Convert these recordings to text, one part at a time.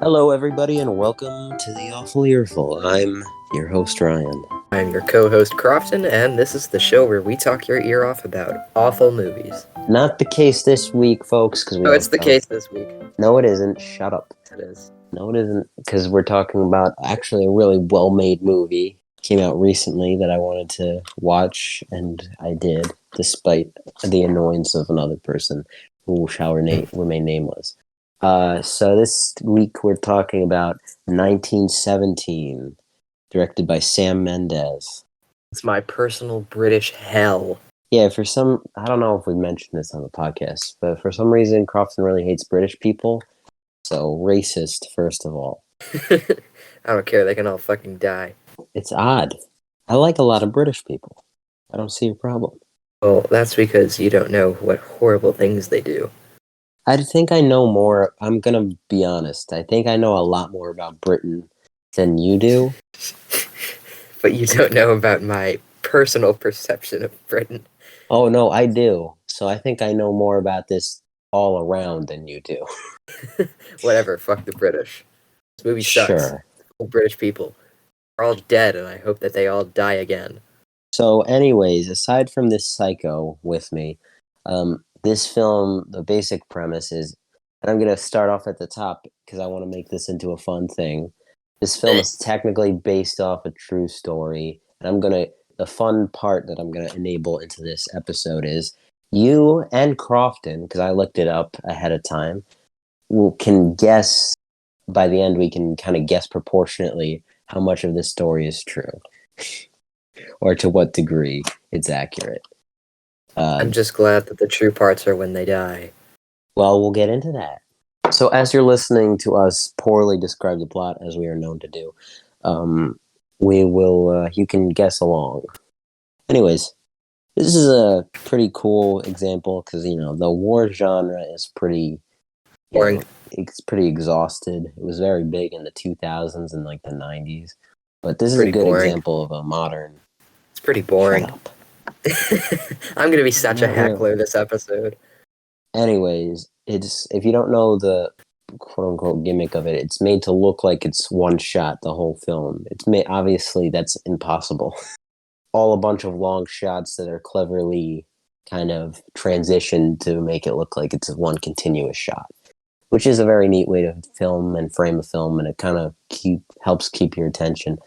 Hello, everybody, and welcome to the Awful Earful. I'm your host, Ryan. I'm your co-host Crofton, and this is the show where we talk your ear off about awful movies. Not the case this week, folks, because we Oh, don't it's the know. case this week. No, it isn't. Shut up. It is. No, it isn't, because we're talking about actually a really well-made movie. Came out recently that I wanted to watch, and I did, despite the annoyance of another person who shall remain nameless. So this week we're talking about 1917, directed by Sam Mendes. It's my personal British hell. Yeah, I don't know if we mentioned this on the podcast, but for some reason, Crofton really hates British people. So, racist, first of all. I don't care, they can all fucking die. It's odd. I like a lot of British people. I don't see a problem. Well, that's because you don't know what horrible things they do. I think I know more. I'm going to be honest. I think I know a lot more about Britain than you do. But you don't know about my personal perception of Britain. Oh, no, I do. So, I think I know more about this all around than you do. Whatever, fuck the British. This movie sucks. Sure. All British people are all dead, and I hope that they all die again. So, anyways, aside from this psycho with me, this film, the basic premise is, and I'm going to start off at the top because I want to make this into a fun thing. This film is technically based off a true story, and the fun part that I'm going to enable into this episode is you and Crofton, because I looked it up ahead of time, can guess, by the end, we can kind of guess proportionately how much of this story is true. Or to what degree it's accurate. I'm just glad that the true parts are when they die. Well, we'll get into that. So, as you're listening to us poorly describe the plot, as we are known to do, we will. You can guess along. Anyways, this is a pretty cool example because the war genre is pretty Boring. It's pretty exhausted. It was very big in the 2000s and like the 90s, but this is Pretty a good boring. example of a modern. It's pretty boring. Shut up. I'm gonna be such a Not heckler really. this episode. Anyways, if you don't know the quote unquote gimmick of it, it's made to look like it's one shot the whole film. Obviously that's impossible. All a bunch of long shots that are cleverly kind of transitioned to make it look like it's one continuous shot, which is a very neat way to film and frame a film, and it kind of helps keep your attention.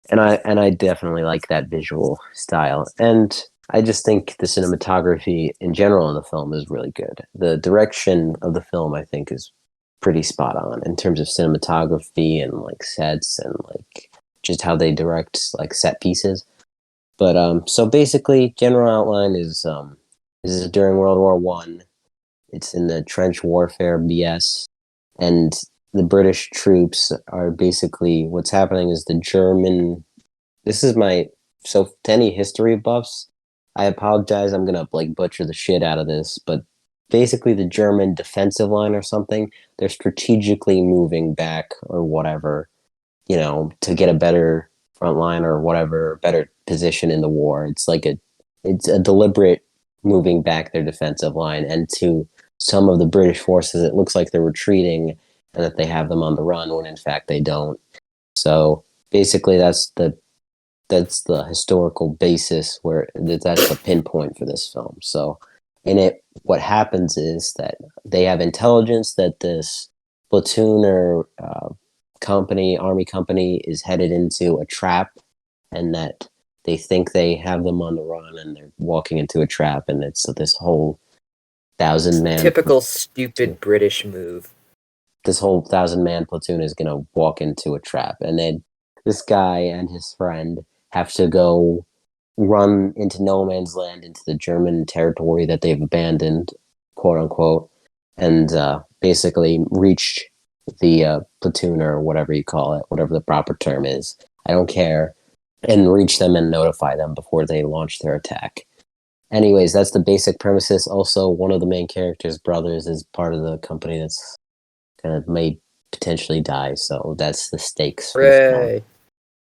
And I definitely like that visual style. And I just think the cinematography in general in the film is really good. The direction of the film, I think, is pretty spot on in terms of cinematography and like sets and like just how they direct like set pieces. But so basically, general outline is this is during World War One. It's in the trench warfare BS, and the British troops are basically what's happening is the German. This is to any history buffs. I apologize. I'm gonna like butcher the shit out of this, but basically the German defensive line or something, they're strategically moving back or whatever, to get a better front line or whatever, better position in the war. It's a deliberate moving back their defensive line, and to some of the British forces, it looks like they're retreating and that they have them on the run when in fact they don't. So basically, that's the historical basis where that's the pinpoint for this film. So in it, what happens is that they have intelligence that this platoon or army company is headed into a trap, and that they think they have them on the run, and they're walking into a trap, and it's this whole 1,000-man Typical stupid British move. This whole 1,000-man platoon is gonna walk into a trap, and then this guy and his friend have to go run into no man's land, into the German territory that they've abandoned, quote unquote, and basically reach the platoon or whatever you call it, whatever the proper term is. I don't care, and reach them and notify them before they launch their attack. Anyways, that's the basic premises. Also, one of the main characters' brothers is part of the company that's kind of may potentially die, so that's the stakes for this film.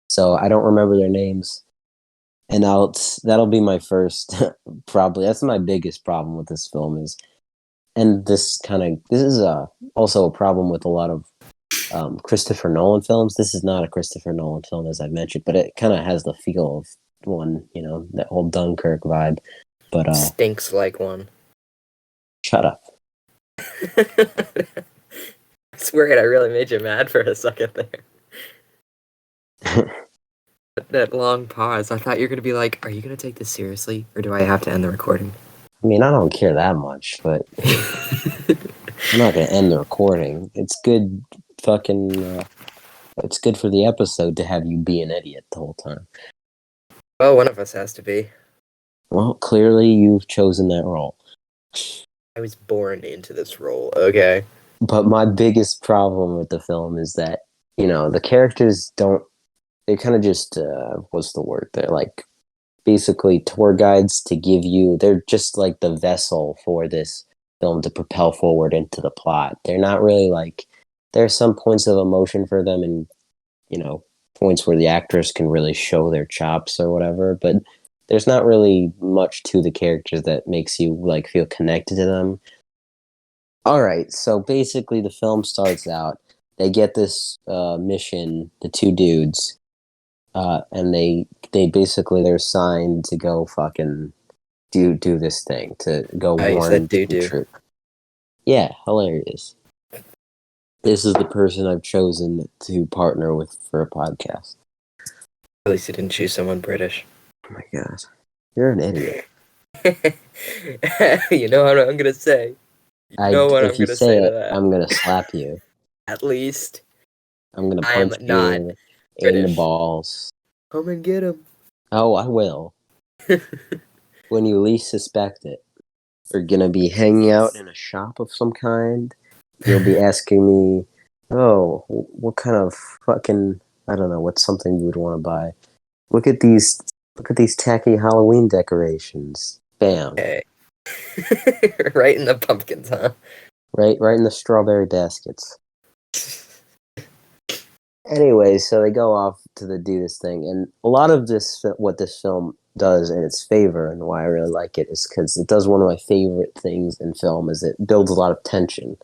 So I don't remember their names, and that'll be my first probably. That's my biggest problem with this film is, and this is also a problem with a lot of Christopher Nolan films. This is not a Christopher Nolan film, as I mentioned, but it kind of has the feel of one, that whole Dunkirk vibe. But Stinks like one. shut up. I swear I really made you mad for a second there. That long pause. I thought you were going to be like, are you going to take this seriously? Or do I have to end the recording? I mean, I don't care that much, but I'm not going to end the recording. It's good it's good for the episode to have you be an idiot the whole time. Well, one of us has to be. Well, clearly you've chosen that role. I was born into this role, okay? But my biggest problem with the film is that, the characters they're kind of just, what's the word? They're like basically tour guides they're just like the vessel for this film to propel forward into the plot. They're not really like, there are some points of emotion for them and, points where the actors can really show their chops or whatever, but there's not really much to the characters that makes you like feel connected to them. All right, so basically the film starts out, they get this mission, the two dudes, and they basically they're assigned to go fucking do this thing to go You warn said the do. troop. Yeah, hilarious. This is the person I've chosen to partner with for a podcast. At least you didn't choose someone British. Oh my god, you're an idiot. You know what I'm gonna say. You know what I'm If you gonna say say to it, that. I'm gonna slap you. At least I'm gonna I'm punch not you in the British. balls. Come and get him. Oh, I will. When you least suspect it. We're gonna be hanging out in a shop of some kind. You'll be asking me, "Oh, what kind of fucking I don't know, what's something you would want to buy? Look at these tacky Halloween decorations. Bam, Okay. Right in the pumpkins, huh? right in the strawberry baskets." Anyway, so they go off to do this thing, and a lot of what this film does in its favor, and why I really like it, is because it does one of my favorite things in film, is it builds a lot of tension,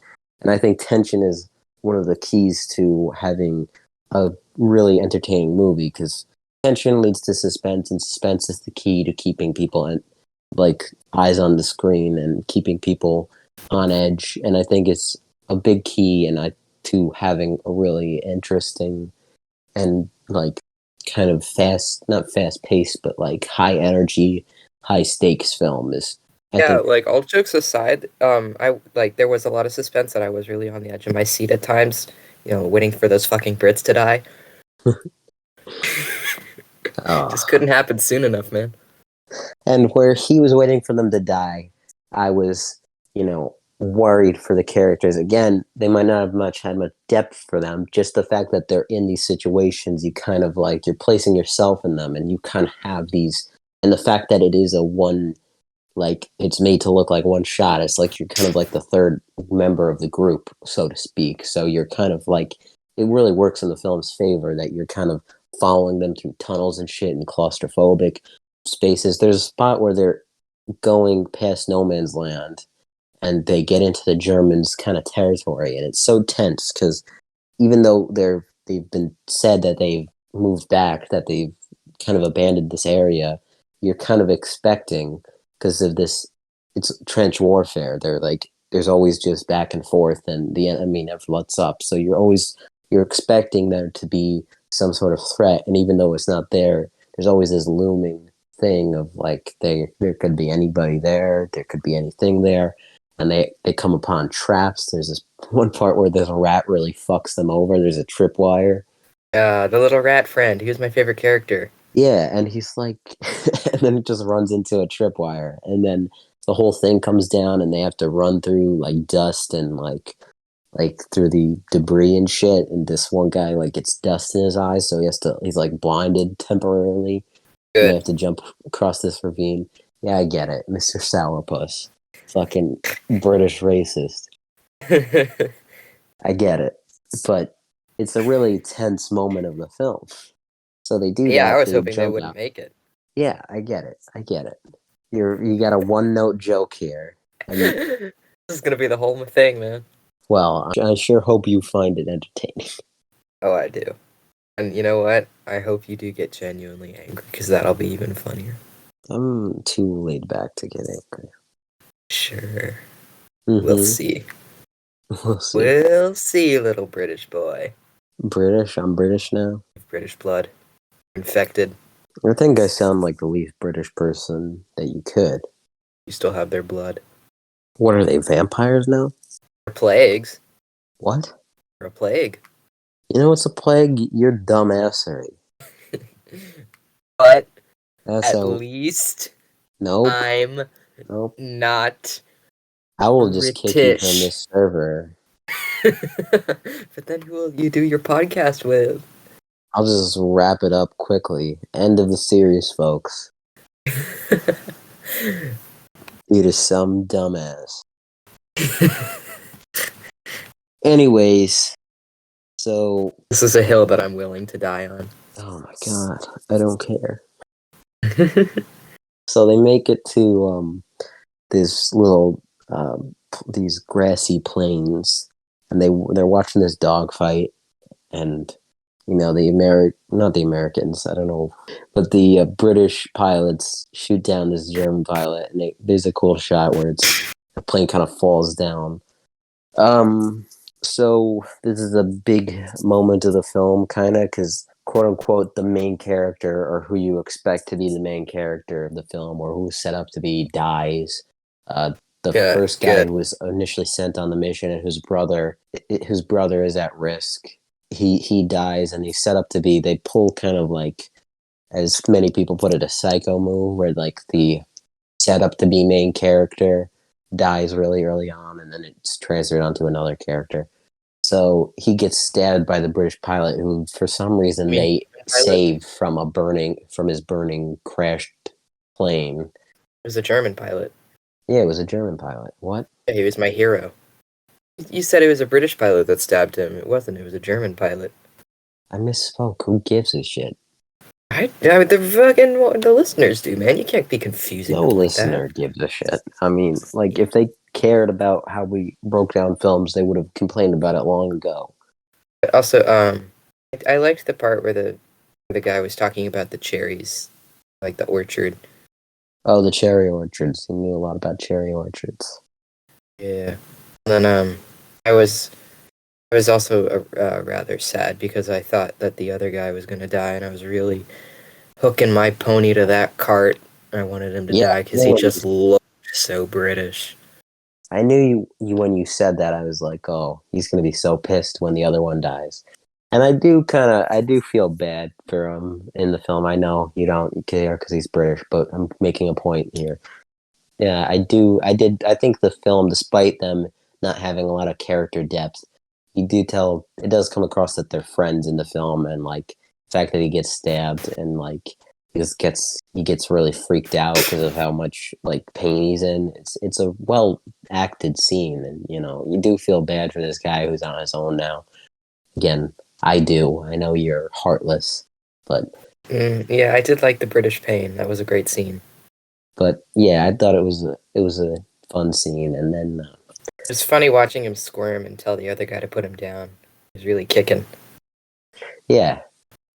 and I think tension is one of the keys to having a really entertaining movie, because tension leads to suspense, and suspense is the key to keeping people like eyes on the screen and keeping people on edge, and I think it's a big key, to having a really interesting and like kind of not fast paced, but like high energy, high stakes film is. I Yeah, think. like all jokes aside, I like there was a lot of suspense and I was really on the edge of my seat at times, waiting for those fucking Brits to die. Just couldn't happen soon enough, man. And where he was waiting for them to die, I was, worried for the characters. Again, they might not have had much depth for them. Just the fact that they're in these situations, you kind of like you're placing yourself in them, and you kind of have these. And the fact that it is a one, like it's made to look like one shot. It's like you're kind of like the third member of the group, so to speak. So you're kind of like it really works in the film's favor that you're kind of following them through tunnels and shit and claustrophobic spaces. There's a spot where they're going past no man's land and they get into the Germans' kind of territory, and it's so tense because even though they've been said that they've moved back, that they've kind of abandoned this area, you're kind of expecting because of this. It's trench warfare. They're like there's always just back and forth, and the enemy never lets up. So you're expecting there to be some sort of threat, and even though it's not there, there's always this looming thing of like there could be anybody there, there could be anything there, and they come upon traps. There's this one part where there's a rat really fucks them over. There's a tripwire. The little rat friend. He was my favorite character. Yeah, and he's like, and then it just runs into a tripwire, and then the whole thing comes down, and they have to run through like dust and like through the debris and shit. And this one guy like gets dust in his eyes, so he's like blinded temporarily, and they Good. have to jump across this ravine. Yeah, I get it, Mr. Sourpuss, fucking British racist. I get it, but it's a really tense moment of the film. So they do Yeah, I that. was They hoping they jump wouldn't out. make it. Yeah, I get it. I get it. You got a one note joke here, and This is gonna be the whole thing, man. Well, I sure hope you find it entertaining. Oh, I do. And you know what? I hope you do get genuinely angry, because that'll be even funnier. I'm too laid back to get angry. Sure. We'll Mm-hmm. see. We'll see. We'll see, little British boy. British? I'm British now? British blood. Infected. I think I sound like the least British person that you could. You still have their blood. What are they, vampires now? Or plagues. What? Or a plague. You know what's a plague? You're dumbassery. But That's at how... least Nope. I'm Nope. not I will just kick you from British. this server. But then who will you do your podcast with? I'll just wrap it up quickly. End of the series, folks. Due to some dumbass. Anyways, so... This is a hill that I'm willing to die on. Oh my god, I don't care. So they make it to this little these grassy plains, and they're watching this dog fight, and you know not the Americans, I don't know, but the British pilots shoot down this German pilot, and there's a cool shot where the plane kind of falls down. So this is a big moment of the film, kind of, because quote unquote the main character, or who you expect to be the main character of the film, or who's set up to be, dies. The first guy who was initially sent on the mission, and whose brother is at risk. He dies, and he's set up to be. They pull kind of like, as many people put it, a psycho move, where like the set up to be main character dies really early on, and then it's transferred onto another character. So he gets stabbed by the British pilot, who for some reason they saved from his burning crashed plane. It was a German pilot. Yeah, it was a German pilot. What? Yeah, he was my hero. You said it was a British pilot that stabbed him. It wasn't. It was a German pilot. I misspoke. Who gives a shit? The listeners do, man. You can't be confusing. No listener gives a shit. I mean, like, if they cared about how we broke down films, they would have complained about it long ago. But also, I liked the part where the guy was talking about the cherries, like the orchard. Oh, the cherry orchards. He knew a lot about cherry orchards. Yeah. And then I was also rather sad, because I thought that the other guy was gonna die, and I was really hooking my pony to that cart. I wanted him to die because he just looked so British. I knew you when you said that. I was like, oh, he's gonna be so pissed when the other one dies. And I do feel bad for him in the film. I know you don't care because he's British, but I'm making a point here. Yeah, I do. I think the film, despite them not having a lot of character depth, you do tell, it does come across that they're friends in the film, and like the fact that he gets stabbed, and like he gets really freaked out because of how much like pain he's in. It's a well acted scene, and you know, you do feel bad for this guy who's on his own now. Again, I do. I know you're heartless, but yeah, I did like the British pain. That was a great scene. But yeah, I thought it was a fun scene, and then it's funny watching him squirm and tell the other guy to put him down. He was really kicking. Yeah,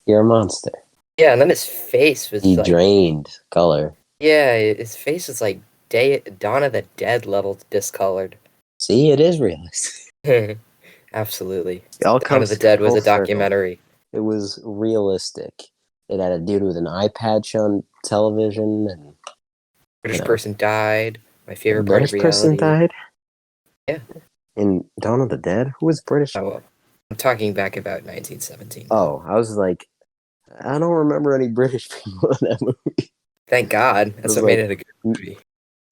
you're a monster. Yeah, and then his face was drained color. Yeah, his face is like Dawn of the Dead level discolored. See, it is realistic. Absolutely. Dawn of the Dead was a documentary. It was realistic. It had a dude with an eye patch on television, and British person died. My favorite part of reality. British person died? Yeah. In Dawn of the Dead? Who was British? Oh, well, I'm talking back about 1917. Oh, I was like, I don't remember any British people in that movie. Thank God. That's what made it a good movie.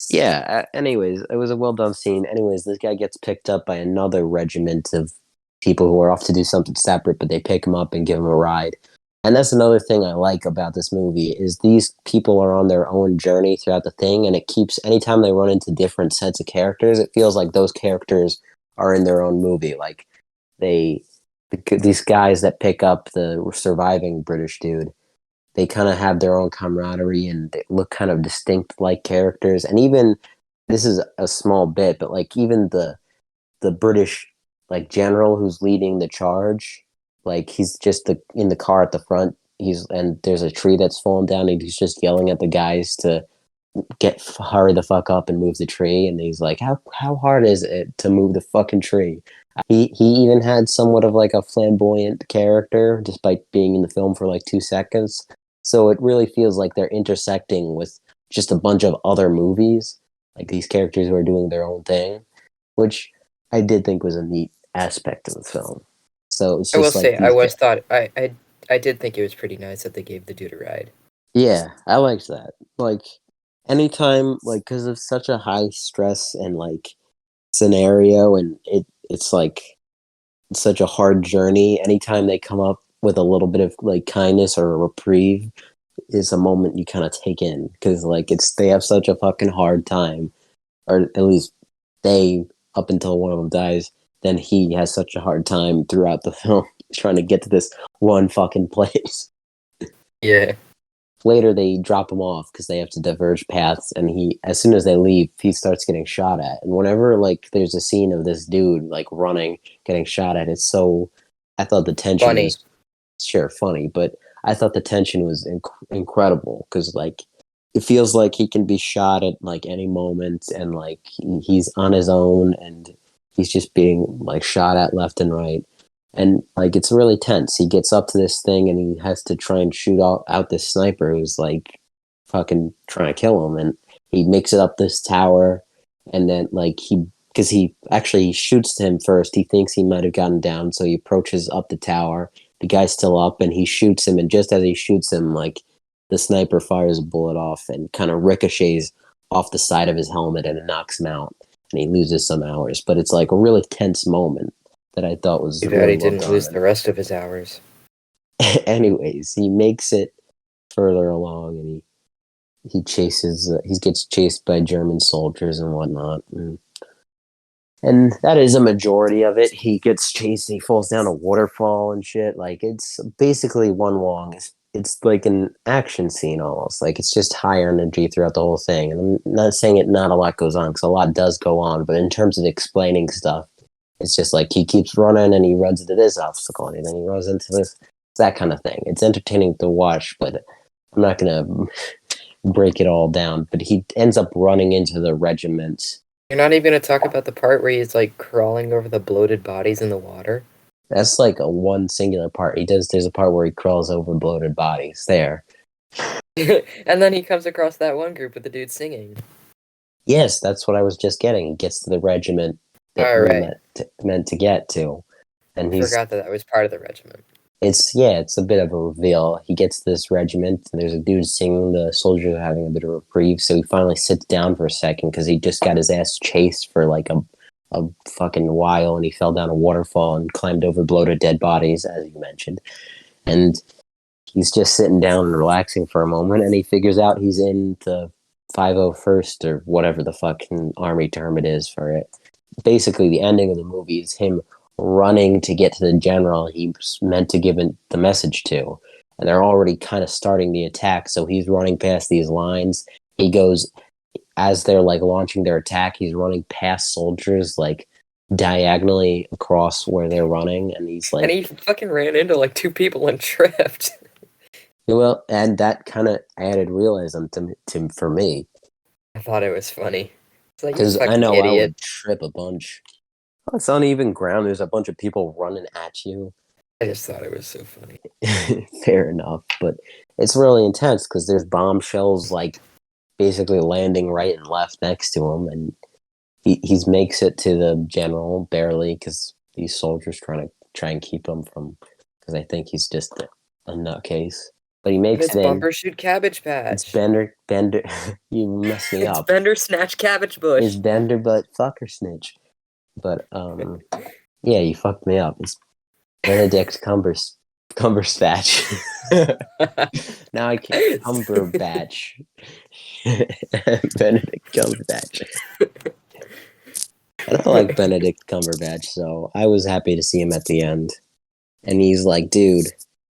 Yeah, anyways, it was a well done scene. Anyways, this guy gets picked up by another regiment of people who are off to do something separate, but they pick him up and give him a ride. And that's another thing I like about this movie, is these people are on their own journey throughout the thing, and it keeps, anytime they run into different sets of characters, it feels like those characters are in their own movie. Like, these guys that pick up the surviving British dude, they kind of have their own camaraderie, and they look kind of distinct like characters. And even, this is a small bit, but like even the British like general who's leading the charge. Like he's just in the car at the front. And there's a tree that's fallen down, and he's just yelling at the guys to hurry the fuck up and move the tree. And he's like, how hard is it to move the fucking tree? He even had somewhat of like a flamboyant character, despite being in the film for like 2 seconds. So it really feels like they're intersecting with just a bunch of other movies, like these characters who are doing their own thing, which I did think was a neat aspect of the film. So it's I will just like say, I these. was thought I did think it was pretty nice that they gave the dude a ride. Yeah, I liked that. Like anytime, like because of such a high stress and like scenario, and it's like it's such a hard journey. Anytime they come up with a little bit of like kindness or a reprieve, is a moment you kind of take in because like they have such a fucking hard time, or at least they up until one of them dies. Then he has such a hard time throughout the film trying to get to this one fucking place. Yeah. Later they drop him off because they have to diverge paths, and he, as soon as they leave, he starts getting shot at. And whenever like there's a scene of this dude like running getting shot at, it's so, I thought the tension Funny. was, sure, funny, but I thought the tension was incredible because like it feels like he can be shot at like any moment, and like he's on his own, and he's just being like shot at left and right. And like it's really tense. He gets up to this thing, and he has to try and shoot out this sniper who's like fucking trying to kill him. And he makes it up this tower, and then like because he actually shoots him first. He thinks he might have gotten down, so he approaches up the tower. The guy's still up, and he shoots him. And just as he shoots him, like the sniper fires a bullet off and kind of ricochets off the side of his helmet, and it knocks him out, and he loses some hours. But it's like a really tense moment that I thought was Too bad really he well didn't lose done. the rest of his hours. Anyways, he makes it further along, and he gets chased by German soldiers and whatnot. And that is a majority of it. He gets chased, he falls down a waterfall and shit. Like it's basically one long. It's like an action scene almost. Like it's just high energy throughout the whole thing. And I'm not saying not a lot goes on, because a lot does go on. But in terms of explaining stuff, it's just like he keeps running, and he runs into this obstacle, and then he runs into this, that kind of thing. It's entertaining to watch, but I'm not gonna break it all down. But he ends up running into the regiment. You're not even gonna talk about the part where he's like crawling over the bloated bodies in the water. That's like a one singular part. There's a part where he crawls over bloated bodies there. And then he comes across that one group with the dude singing. Yes, that's what I was just getting. He gets to the regiment that All we right. meant to get to. And Forgot that was part of the regiment. it's a bit of a reveal. He gets to this regiment, and there's a dude singing. The soldiers are having a bit of a reprieve, so he finally sits down for a second because he just got his ass chased for like a fucking while, and he fell down a waterfall and climbed over bloated dead bodies, as you mentioned. And he's just sitting down and relaxing for a moment, and he figures out he's in the 501st or whatever the fucking army term it is for it. Basically, the ending of the movie is him running to get to the general he's meant to give the message to. And they're already kind of starting the attack, so he's running past these lines. He goes, as they're like launching their attack, he's running past soldiers like diagonally across where they're running, and he's And like, he fucking ran into like two people and tripped. well, and that kind of added realism for me, I thought it was funny. It's like, you because I fucking know I idiot. would trip a bunch. Oh, it's uneven ground. There's a bunch of people running at you. I just thought it was so funny. Fair enough, but it's really intense because there's bombshells like basically landing right and left next to him, and he's makes it to the general barely because these soldiers try and keep him from, because I think he's just a nutcase. But he And makes it's it in. Bumper Shoot Cabbage It's Patch. Bender. You messed me It's up. Bender Snatch Cabbage It's Bush. Bender, but fucker snitch. But yeah, you fucked me up. It's Benedict Cumberbatch. Now I can't Cumberbatch. Benedict Cumberbatch. I don't like Benedict Cumberbatch, so I was happy to see him at the end. And he's like, dude,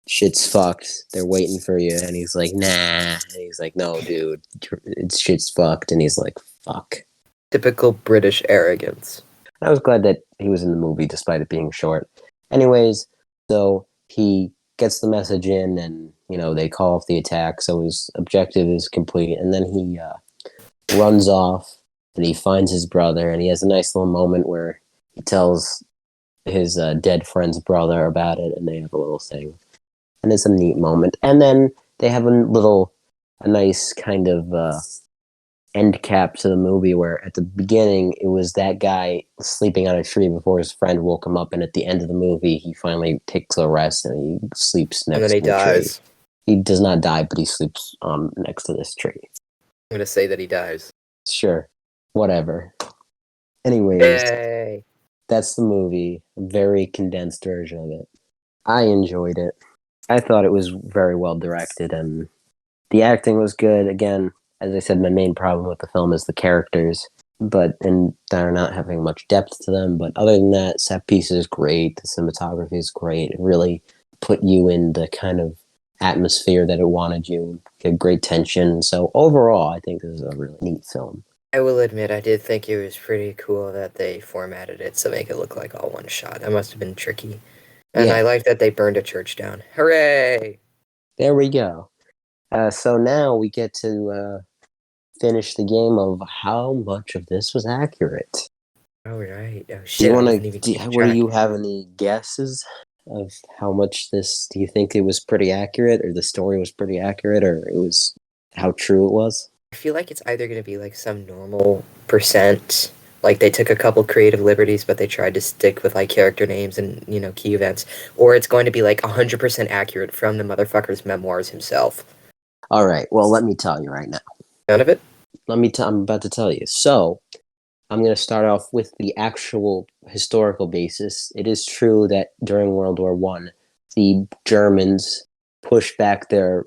shit's fucked. They're waiting for you. And he's like, nah. And he's like, no, dude, it's shit's fucked. And he's like, fuck. Typical British arrogance. I was glad that he was in the movie despite it being short. Anyways, so he gets the message in, and they call off the attack, so his objective is complete. And then he runs off, and he finds his brother, and he has a nice little moment where he tells his dead friend's brother about it, and they have a little thing, and it's a neat moment. And then they have a nice kind of end cap to the movie where at the beginning it was that guy sleeping on a tree before his friend woke him up, and at the end of the movie he finally takes a rest and he sleeps And then next he to the tree. dies. He does not die, but he sleeps next to this tree. I'm gonna say that he dies. Sure, whatever. Anyways, Yay! that's the movie. A very condensed version of it. I enjoyed it. I thought it was very well directed, and the acting was good. Again, as I said, my main problem with the film is the characters, and they're not having much depth to them. But other than that, set piece is great. The cinematography is great. It really put you in the kind of atmosphere that it wanted you. Get great tension. So overall, I think this is a really neat film. I will admit, I did think it was pretty cool that they formatted it to make it look like all one shot. That must have been tricky. And I Yeah, like that they burned a church down. Hooray! there we go. So now we get to finish the game of how much of this was accurate. All right. Oh Do you shit! I want wasn't even to? keeping What do track. you have any guesses of how much this? Do you think it was pretty accurate, or the story was pretty accurate, or it was how true it was? I feel like it's either going to be like some normal percent, like they took a couple creative liberties, but they tried to stick with like character names and key events, or it's going to be like 100% accurate from the motherfucker's memoirs himself. All right. Well, let me tell you right now. None of it. I'm about to tell you. So I'm going to start off with the actual historical basis. It is true that during World War One, the Germans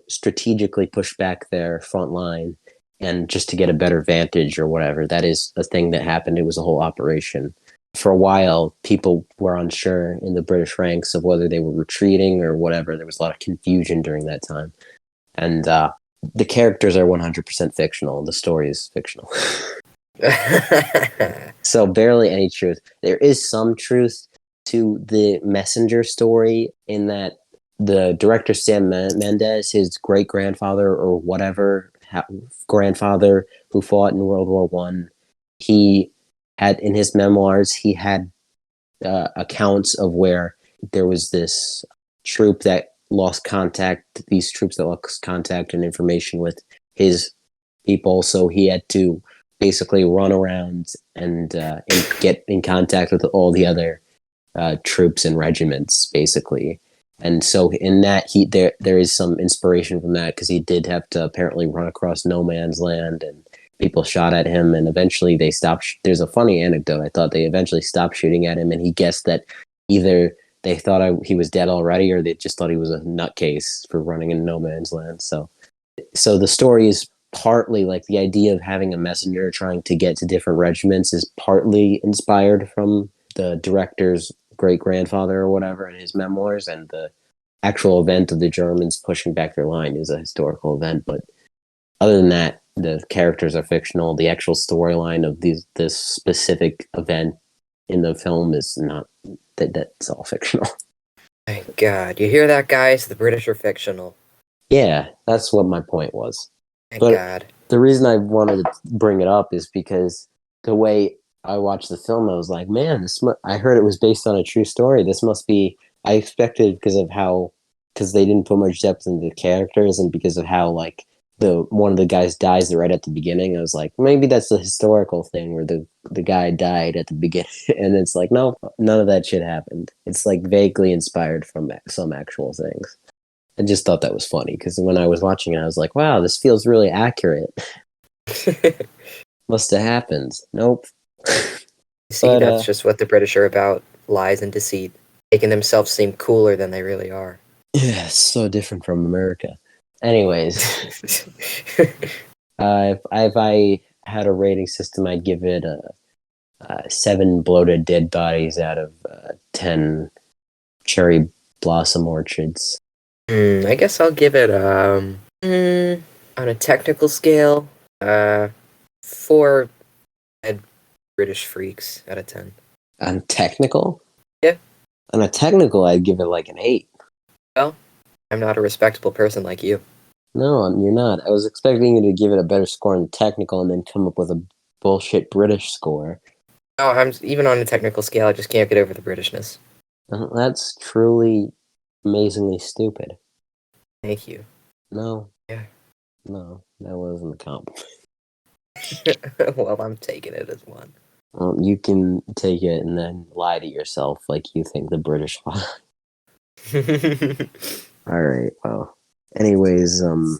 strategically pushed back their front line, and just to get a better vantage or whatever. That is a thing that happened. It was a whole operation. For a while, people were unsure in the British ranks of whether they were retreating or whatever. There was a lot of confusion during that time, and the characters are 100% fictional. The story is fictional. So barely any truth. There is some truth to the messenger story in that the director Sam Mendes, his great grandfather or whatever grandfather who fought in World War One, he had in his memoirs he had accounts of where there was this troop that lost contact. These troops that lost contact and information with his people, so he had to basically run around and get in contact with all the other troops and regiments, basically. And so in that there is some inspiration from that because he did have to apparently run across no man's land and people shot at him and eventually they stopped. There's a funny anecdote. I thought they eventually stopped shooting at him and he guessed that either they thought he was dead already or they just thought he was a nutcase for running in no man's land. So the story is partly like the idea of having a messenger trying to get to different regiments is partly inspired from the director's great grandfather or whatever in his memoirs, and the actual event of the Germans pushing back their line is a historical event. But other than that, the characters are fictional. The actual storyline of this specific event in the film is not that's all fictional. Thank God. You hear that, guys? The British are fictional. Yeah, that's what my point was. Thank But God. the reason I wanted to bring it up is because the way I watched the film, I was like, man, I heard it was based on a true story. This must be. I expected because they didn't put much depth into the characters and because of how like the one of the guys dies right at the beginning. I was like, maybe that's the historical thing where the guy died at the beginning, and it's like, no, none of that shit happened. It's like vaguely inspired from some actual things. I just thought that was funny because when I was watching it, I was like, wow, this feels really accurate. Must have happened. Nope. See, But that's just what the British are about: lies and deceit, making themselves seem cooler than they really are. yeah, it's so different from America. Anyways, if I had a rating system, I'd give it a 7 bloated dead bodies out of 10 cherry blossom orchards. I guess I'll give it on a technical scale, 4 dead British freaks out of 10. On technical? Yeah. On a technical, I'd give it like an 8. Well, I'm not a respectable person like you. No, you're not. I was expecting you to give it a better score on technical and then come up with a bullshit British score. No, I'm even on a technical scale. I just can't get over the Britishness. That's truly amazingly stupid. Thank you. No, Yeah. no, that wasn't a compliment. Well, I'm taking it as one. You can take it and then lie to yourself like you think the British lie. All right. Well, anyways, The I'm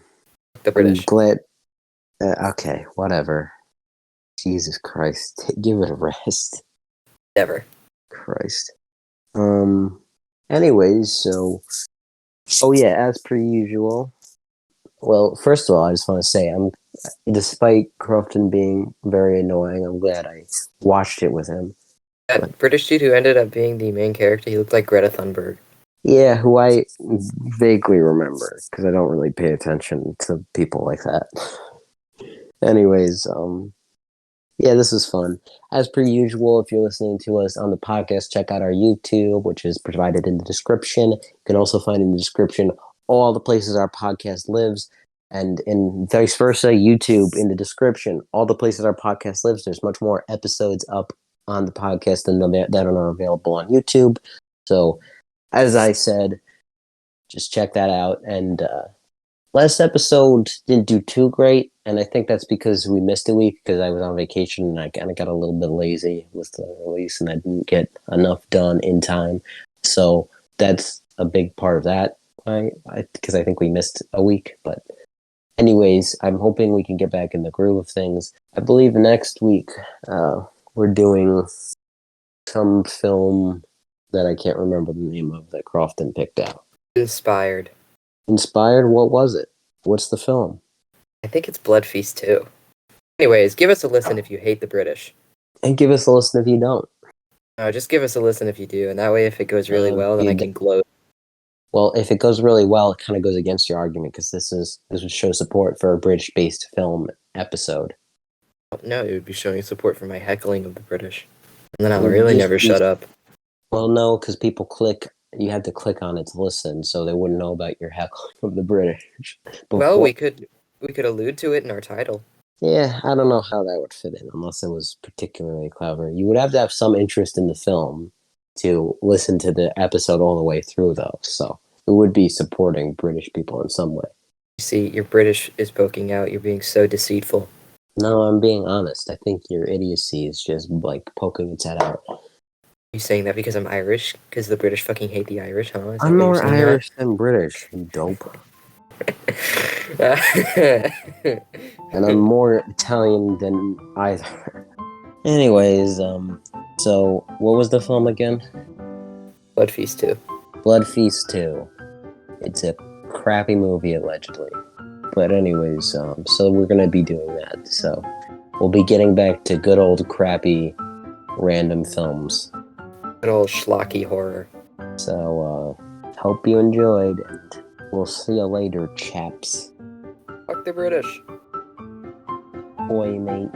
British. glad. Okay, whatever. Jesus Christ, give it a rest. Never. Christ. Anyways, so. Oh yeah, as per usual. Well, first of all, I just want to say despite Crofton being very annoying, I'm glad I watched it with him. But, That British dude who ended up being the main character, he looked like Greta Thunberg. yeah, who I vaguely remember because I don't really pay attention to people like that. Anyways, yeah, this is fun. As per usual, if you're listening to us on the podcast, check out our YouTube, which is provided in the description. You can also find in the description all the places our podcast lives, and in vice versa, YouTube in the description, all the places our podcast lives. There's much more episodes up on the podcast that are available on YouTube. So, as I said, just check that out. And last episode didn't do too great, and I think that's because we missed a week because I was on vacation and I kind of got a little bit lazy with the release and I didn't get enough done in time. So that's a big part of that. Because I think we missed a week, but anyways, I'm hoping we can get back in the groove of things. I believe next week we're doing some film that I can't remember the name of that Crofton picked out. Inspired. Inspired? What was it? What's the film? I think it's Blood Feast 2. Anyways, give us a listen if you hate the British. And give us a listen if you don't. No, just give us a listen if you do, and that way if it goes really well, then I can gloat. Well, if it goes really well, it kind of goes against your argument because this would show support for a British-based film episode. No, it would be showing support for my heckling of the British. And then I'll really never shut up. Well, no, because you had to click on it to listen, so they wouldn't know about your heckling of the British. Well, we could allude to it in our title. Yeah, I don't know how that would fit in unless it was particularly clever. You would have to have some interest in the film to listen to the episode all the way through, though. So it would be supporting British people in some way. You see, your British is poking out. You're being so deceitful. No, I'm being honest. I think your idiocy is just like poking its head out. You saying that because I'm Irish? Because the British fucking hate the Irish, huh? I'm more Irish than British, you dope. And I'm more Italian than either. Anyways, so what was the film again? Blood Feast 2. Blood Feast 2. It's a crappy movie, allegedly. But anyways, so we're gonna be doing that. So we'll be getting back to good old crappy random films. Good old schlocky horror. So, hope you enjoyed, and we'll see you later, chaps. Fuck the British. Boy, mate.